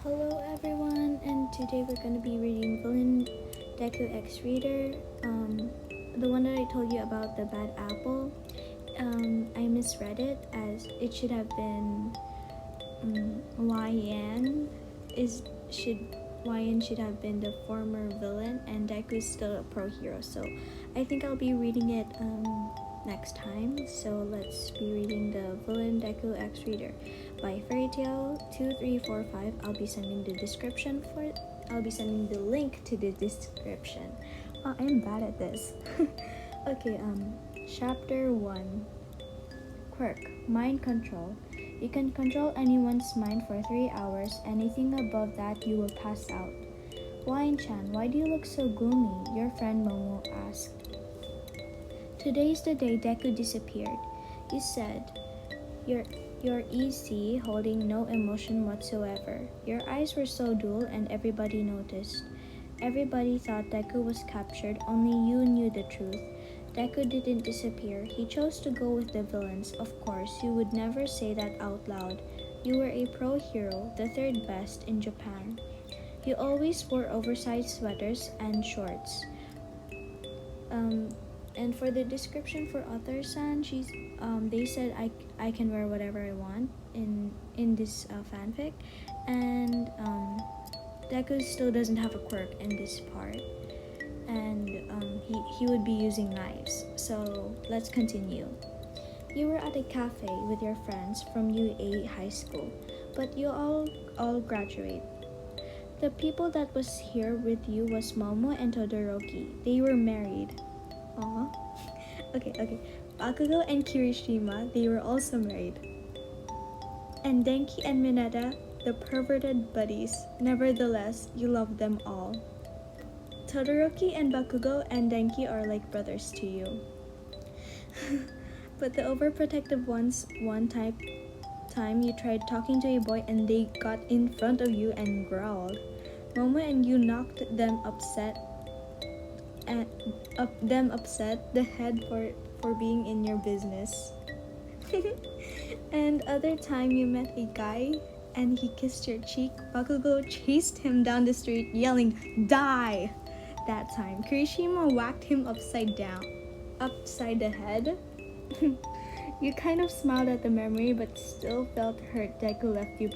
Hello everyone, and today we're going to be reading Villain Deku X Reader, the one that I told you about, the bad apple. I misread it as it should have been YN should have been the former villain, and Deku is still a pro hero. So I think I'll be reading it next time. So let's be reading the Villain Deku X Reader by Fairy Tale 2345. I'll be sending the link to the description. I'm bad at this. Okay, chapter 1. Quirk, mind control. You can control anyone's mind for 3 hours. Anything above that, you will pass out. Wine-chan, why do you look so gloomy? Your friend Momo asked. Today's the day Deku disappeared. You said, You're easy, holding no emotion whatsoever. Your eyes were so dull and everybody noticed. Everybody thought Deku was captured, only you knew the truth. Deku didn't disappear. He chose to go with the villains. Of course, you would never say that out loud. You were a pro hero, the third best in Japan. You always wore oversized sweaters and shorts. And for the description for author-san, they said I can wear whatever I want in this fanfic, and Deku still doesn't have a quirk in this part, and he would be using knives. So let's continue. You were at a cafe with your friends from UA High School, but you all graduate. The people that was here with you was Momo and Todoroki. They were married. Aww. Okay. Bakugo and Kirishima, they were also married. And Denki and Mineta, the perverted buddies. Nevertheless, you love them all. Todoroki and Bakugo and Denki are like brothers to you. But the overprotective ones, one time you tried talking to a boy and they got in front of you and growled. Momo and you knocked them upset the head for being in your business. And other time you met a guy and he kissed your cheek. Bakugo chased him down the street yelling, "Die!" That time Kirishima whacked him upside the head. You kind of smiled at the memory but still felt hurt Deku left you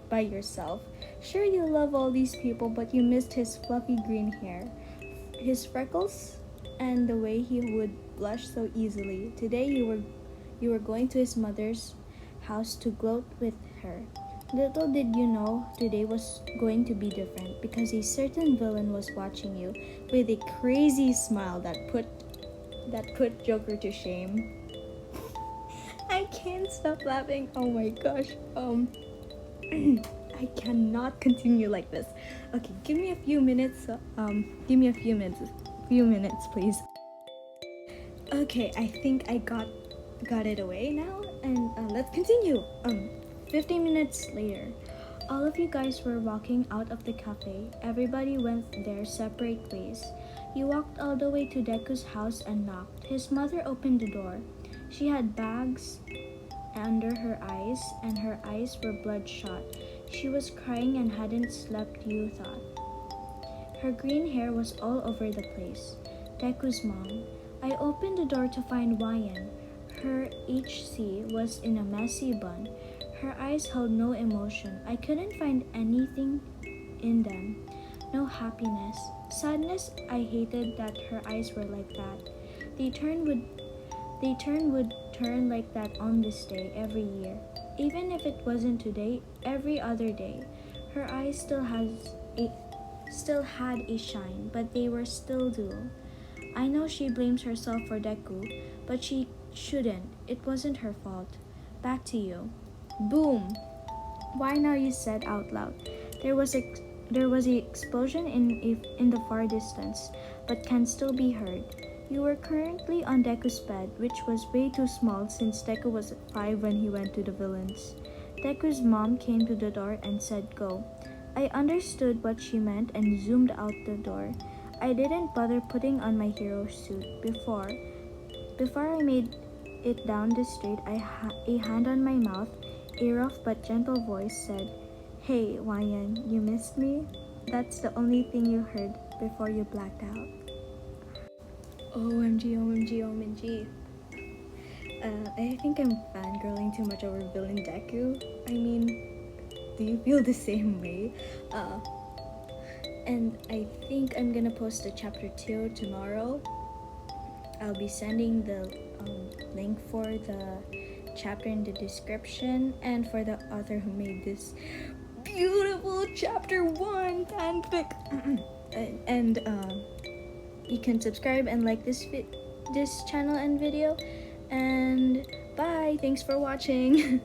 by yourself. Sure, you love all these people, but you missed his fluffy green hair, his freckles, and the way he would blush so easily. Today you were going to his mother's house to gloat with her. Little did you know today was going to be different, because a certain villain was watching you with a crazy smile that put Joker to shame. I can't stop laughing. Oh my gosh. I cannot continue like this. Okay, give me a few minutes. Few minutes, please. Okay, I think I got it away now, and let's continue. 15 minutes later, all of you guys were walking out of the cafe. Everybody went their separate ways. You walked all the way to Deku's house and knocked. His mother opened the door. She had bags under her eyes, and her eyes were bloodshot. She was crying and hadn't slept, you thought. Her green hair was all over the place. Deku's mom. I opened the door to find YN. Her HC was in a messy bun. Her eyes held no emotion. I couldn't find anything in them. No happiness. Sadness. I hated that her eyes were like that. They would turn like that on this day every year. Even if it wasn't today, every other day. Her eyes still had a shine, but they were still dull. I know she blames herself for Deku, but she shouldn't. It wasn't her fault. Back to you. Boom! Why now, you said out loud. There was an explosion in the far distance, but can still be heard. You were currently on Deku's bed, which was way too small since Deku was 5 when he went to the villains. Deku's mom came to the door and said go. I understood what she meant and zoomed out the door. I didn't bother putting on my hero suit before I made it down the street. A hand on my mouth, a rough but gentle voice said, Hey, Wayan, you missed me? That's the only thing you heard before you blacked out. OMG, OMG, OMG. I think I'm fangirling too much over villain Deku. I mean, do you feel the same way? And I think I'm gonna post the chapter 2 tomorrow. I'll be sending the link for the chapter in the description, and for the author who made this beautiful chapter 1 fanfic. And you can subscribe and like this channel and video, and bye, thanks for watching.